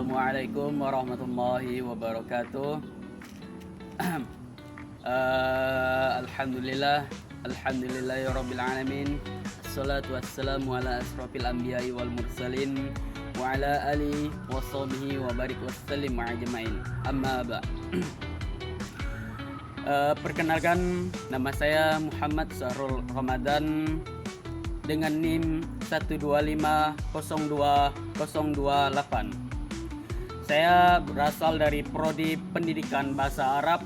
Assalamualaikum warahmatullahi wabarakatuh. Alhamdulillah, alhamdulillahirabbil alamin. Assalatu wassalamu ala asrofil anbiya'i wal mursalin wa ala alihi wa sahbihi wa barik wassalim ajmain. Amma ba'. Perkenalkan, nama saya Muhammad Sahrul Ramadan dengan NIM 1250228. Saya berasal dari Prodi Pendidikan Bahasa Arab.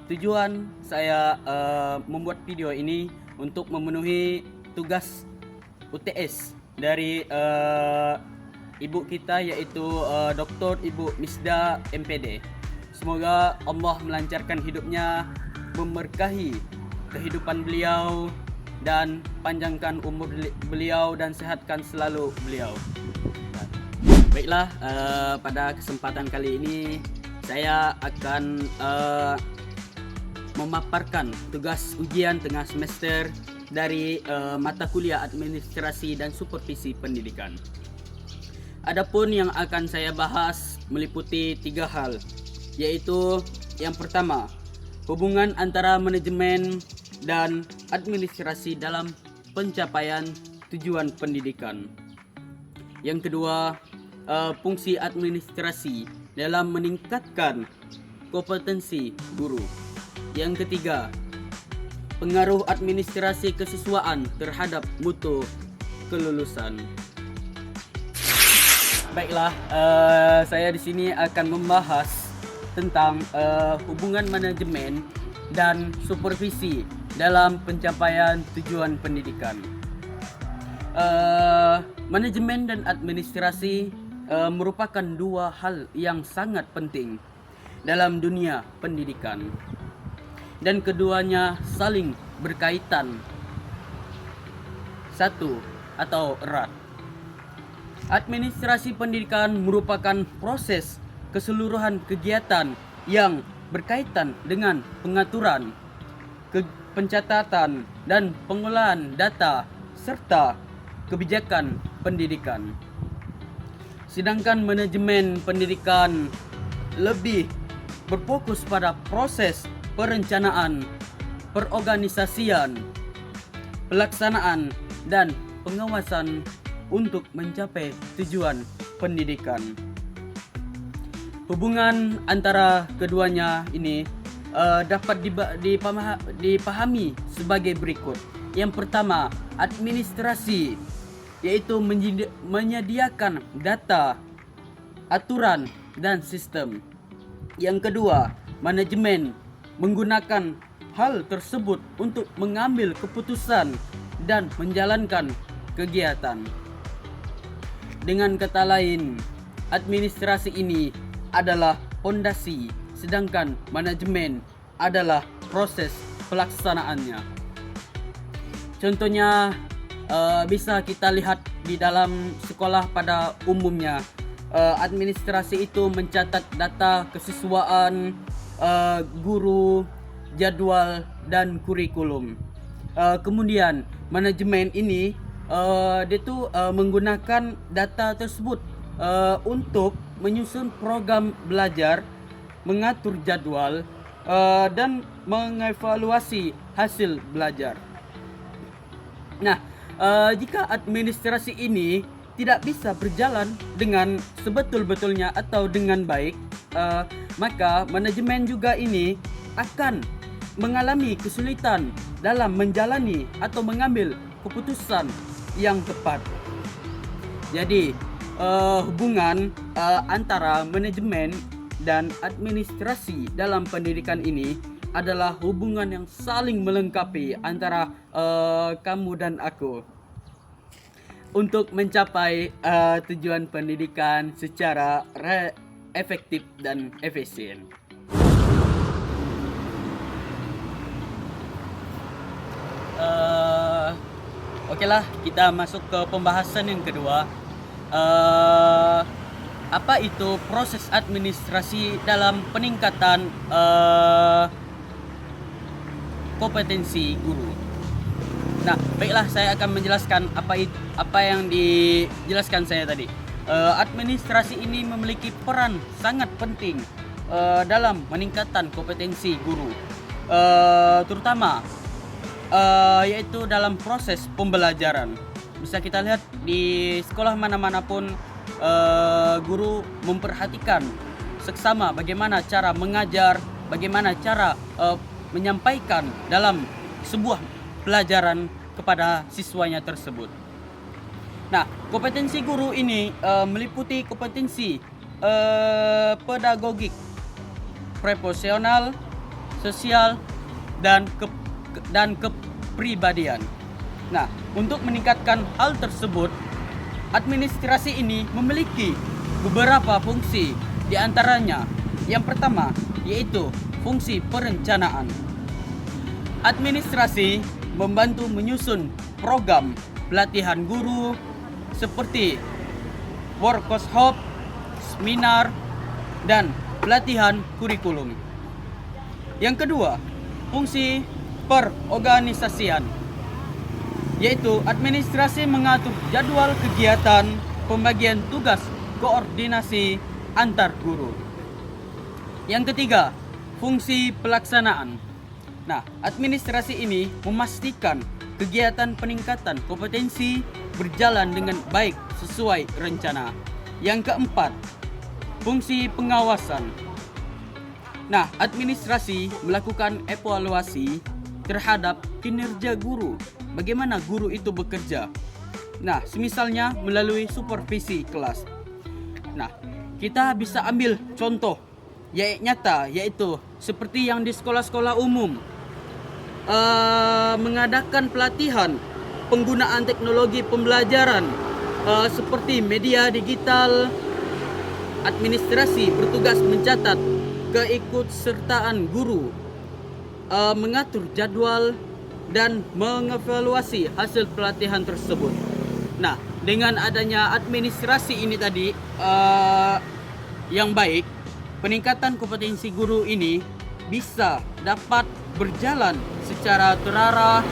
Tujuan saya membuat video ini untuk memenuhi tugas UTS dari ibu kita, yaitu Dr. Ibu Misda MPD. Semoga Allah melancarkan hidupnya, memberkahi kehidupan beliau, dan panjangkan umur beliau dan sehatkan selalu beliau. Baiklah, pada kesempatan kali ini saya akan memaparkan tugas ujian tengah semester dari mata kuliah administrasi dan supervisi pendidikan. Adapun yang akan saya bahas meliputi 3 hal, yaitu yang pertama, hubungan antara manajemen dan administrasi dalam pencapaian tujuan pendidikan. Yang kedua, fungsi administrasi dalam meningkatkan kompetensi guru. Yang ketiga, pengaruh administrasi kesiswaan terhadap mutu kelulusan. Baiklah, saya di sini akan membahas tentang hubungan manajemen dan supervisi dalam pencapaian tujuan pendidikan. Manajemen dan administrasi merupakan 2 hal yang sangat penting dalam dunia pendidikan, dan keduanya saling berkaitan satu atau erat. Administrasi pendidikan merupakan proses keseluruhan kegiatan yang berkaitan dengan pengaturan, pencatatan, dan pengolahan data serta kebijakan pendidikan. Sedangkan manajemen pendidikan lebih berfokus pada proses perencanaan, perorganisasian, pelaksanaan, dan pengawasan untuk mencapai tujuan pendidikan. Hubungan antara keduanya ini dapat dipahami sebagai berikut. Yang pertama, administrasi, yaitu menyediakan data, aturan, dan sistem. Yang kedua, manajemen, menggunakan hal tersebut untuk mengambil keputusan dan menjalankan kegiatan. Dengan kata lain, administrasi ini adalah fondasi, sedangkan manajemen adalah proses pelaksanaannya. Contohnya bisa kita lihat di dalam sekolah pada umumnya. Administrasi itu mencatat data kesiswaan, guru, jadwal, dan kurikulum. Kemudian manajemen ini dia tuh menggunakan data tersebut untuk menyusun program belajar, mengatur jadwal, dan mengevaluasi hasil belajar. Nah, jika administrasi ini tidak bisa berjalan dengan sebetul-betulnya atau dengan baik, maka manajemen juga ini akan mengalami kesulitan dalam menjalani atau mengambil keputusan yang tepat. Jadi, hubungan antara manajemen dan administrasi dalam pendidikan ini adalah hubungan yang saling melengkapi antara kamu dan aku untuk mencapai tujuan pendidikan secara efektif dan efisien. Okelah, kita masuk ke pembahasan yang kedua. Apa itu proses administrasi dalam peningkatan kompetensi guru? Nah, baiklah, saya akan menjelaskan apa yang dijelaskan saya tadi. administrasi ini memiliki peran sangat penting dalam meningkatkan kompetensi guru, terutama yaitu dalam proses pembelajaran. Bisa kita lihat di sekolah mana-mana pun guru memperhatikan seksama bagaimana cara mengajar, bagaimana cara menyampaikan dalam sebuah pelajaran kepada siswanya tersebut. Nah, kompetensi guru ini meliputi kompetensi pedagogik, profesional, sosial, dan kepribadian. Nah, untuk meningkatkan hal tersebut, administrasi ini memiliki beberapa fungsi. Di antaranya, yang pertama yaitu fungsi perencanaan. Administrasi membantu menyusun program pelatihan guru seperti workshop, seminar, dan pelatihan kurikulum. Yang kedua, fungsi perorganisasian, yaitu administrasi mengatur jadwal kegiatan, pembagian tugas, koordinasi antar guru. Yang ketiga, fungsi pelaksanaan. Nah, administrasi ini memastikan kegiatan peningkatan kompetensi berjalan dengan baik sesuai rencana. Yang keempat, fungsi pengawasan. Nah, administrasi melakukan evaluasi terhadap kinerja guru. Bagaimana guru itu bekerja? Nah, semisalnya melalui supervisi kelas. Nah, kita bisa ambil contoh nyata, yaitu seperti yang di sekolah-sekolah umum mengadakan pelatihan penggunaan teknologi pembelajaran seperti media digital. Administrasi bertugas mencatat keikutsertaan guru, mengatur jadwal, dan mengevaluasi hasil pelatihan tersebut. Nah, dengan adanya administrasi ini tadi yang baik, peningkatan kompetensi guru ini bisa dapat berjalan secara terarah,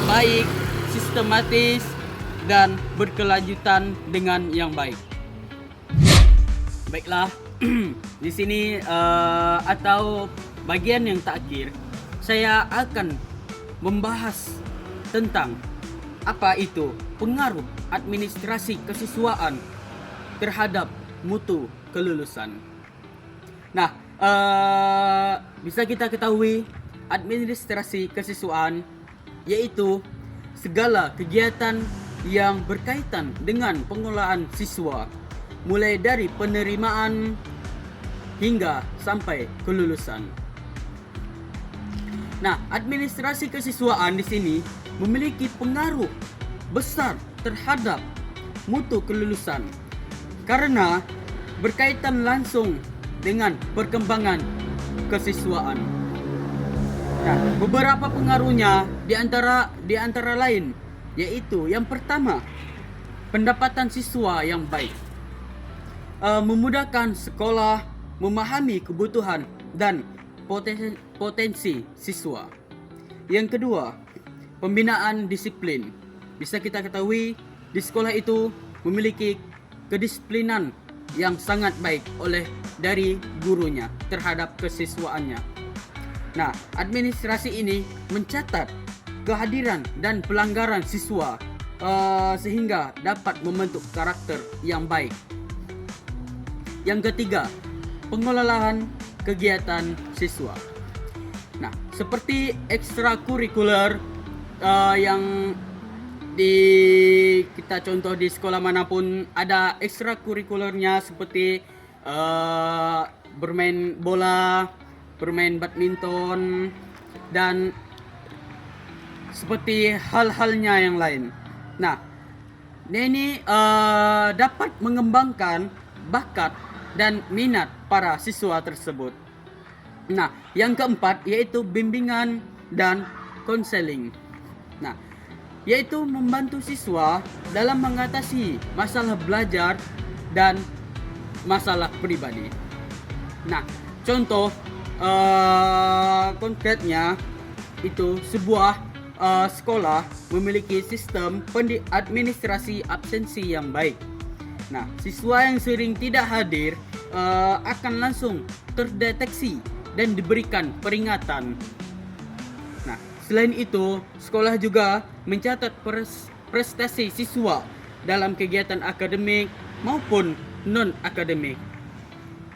baik, sistematis, dan berkelanjutan dengan yang baik. Baiklah, di sini atau bagian yang terakhir, saya akan membahas tentang apa itu pengaruh administrasi kesiswaan terhadap mutu kelulusan. Nah, bisa kita ketahui administrasi kesiswaan yaitu segala kegiatan yang berkaitan dengan pengelolaan siswa, mulai dari penerimaan hingga sampai kelulusan. Nah, administrasi kesiswaan di sini memiliki pengaruh besar terhadap mutu kelulusan karena berkaitan langsung dengan perkembangan kesiswaan. Nah, beberapa pengaruhnya di antara lain yaitu yang pertama, pendapatan siswa yang baik, memudahkan sekolah memahami kebutuhan dan potensi siswa. Yang kedua, pembinaan disiplin. Bisa kita ketahui di sekolah itu memiliki kedisiplinan yang sangat baik dari gurunya terhadap kesiswaannya. Nah, administrasi ini mencatat kehadiran dan pelanggaran siswa sehingga dapat membentuk karakter yang baik. Yang ketiga, pengelolaan kegiatan siswa. Nah, seperti ekstrakurikuler yang kita contoh di sekolah manapun ada ekstrakurikulernya seperti bermain bola, bermain badminton, dan seperti hal-halnya yang lain. Nah, ini dapat mengembangkan bakat dan minat para siswa tersebut. Nah, yang keempat yaitu bimbingan dan konseling. Nah, yaitu membantu siswa dalam mengatasi masalah belajar dan masalah pribadi. Nah, contoh konkretnya itu sebuah sekolah memiliki sistem administrasi absensi yang baik. Nah, siswa yang sering tidak hadir akan langsung terdeteksi dan diberikan peringatan. Nah, selain itu, sekolah juga mencatat prestasi siswa dalam kegiatan akademik maupun non-akademik.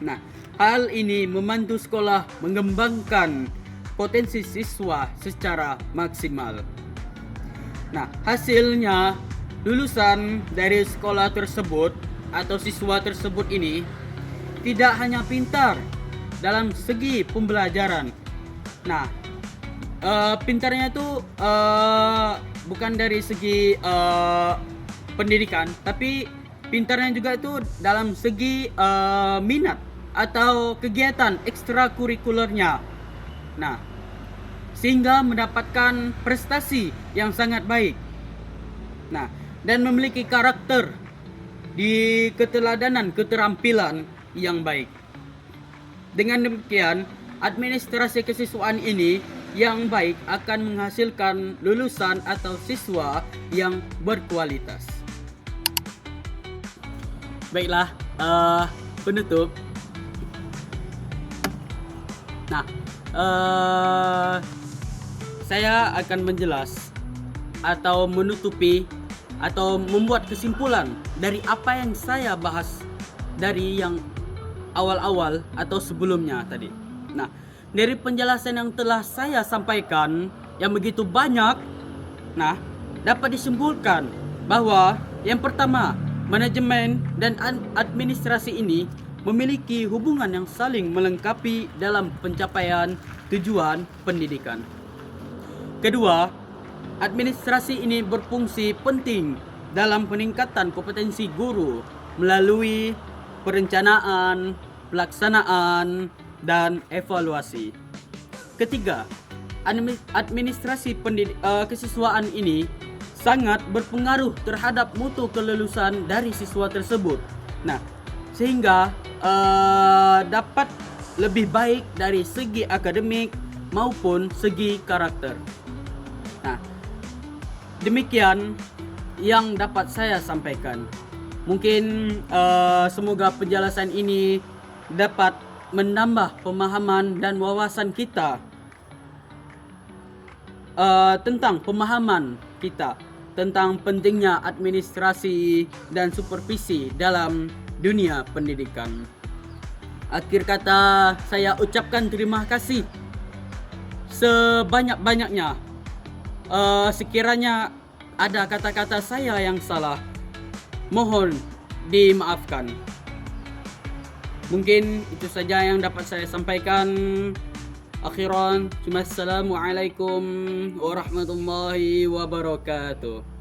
Nah, hal ini membantu sekolah mengembangkan potensi siswa secara maksimal. Nah, hasilnya lulusan dari sekolah tersebut atau siswa tersebut ini tidak hanya pintar dalam segi pembelajaran. Nah, pintarnya itu bukan dari segi pendidikan, tapi pintarnya juga itu dalam segi minat atau kegiatan ekstrakurikulernya. Nah, sehingga mendapatkan prestasi yang sangat baik. Nah, dan memiliki karakter di keteladanan keterampilan yang baik. Dengan demikian, administrasi kesiswaan ini yang baik akan menghasilkan lulusan atau siswa yang berkualitas. Baiklah, penutup. Nah, saya akan menjelas atau menutupi atau membuat kesimpulan dari apa yang saya bahas dari yang awal-awal atau sebelumnya tadi. Nah, dari penjelasan yang telah saya sampaikan yang begitu banyak, nah, dapat disimpulkan bahwa yang pertama, manajemen dan administrasi ini memiliki hubungan yang saling melengkapi dalam pencapaian tujuan pendidikan. Kedua, administrasi ini berfungsi penting dalam peningkatan kompetensi guru melalui perencanaan, pelaksanaan, dan evaluasi. Ketiga, administrasi kesiswaan ini sangat berpengaruh terhadap mutu kelulusan dari siswa tersebut. Nah, sehingga dapat lebih baik dari segi akademik maupun segi karakter. Nah, demikian yang dapat saya sampaikan. Mungkin semoga penjelasan ini dapat menambah pemahaman dan wawasan kita tentang pemahaman kita tentang pentingnya administrasi dan supervisi dalam dunia pendidikan. Akhir kata, saya ucapkan terima kasih sebanyak-banyaknya. Sekiranya ada kata-kata saya yang salah, mohon dimaafkan. Mungkin itu saja yang dapat saya sampaikan. Akhiran, assalamualaikum warahmatullahi wabarakatuh.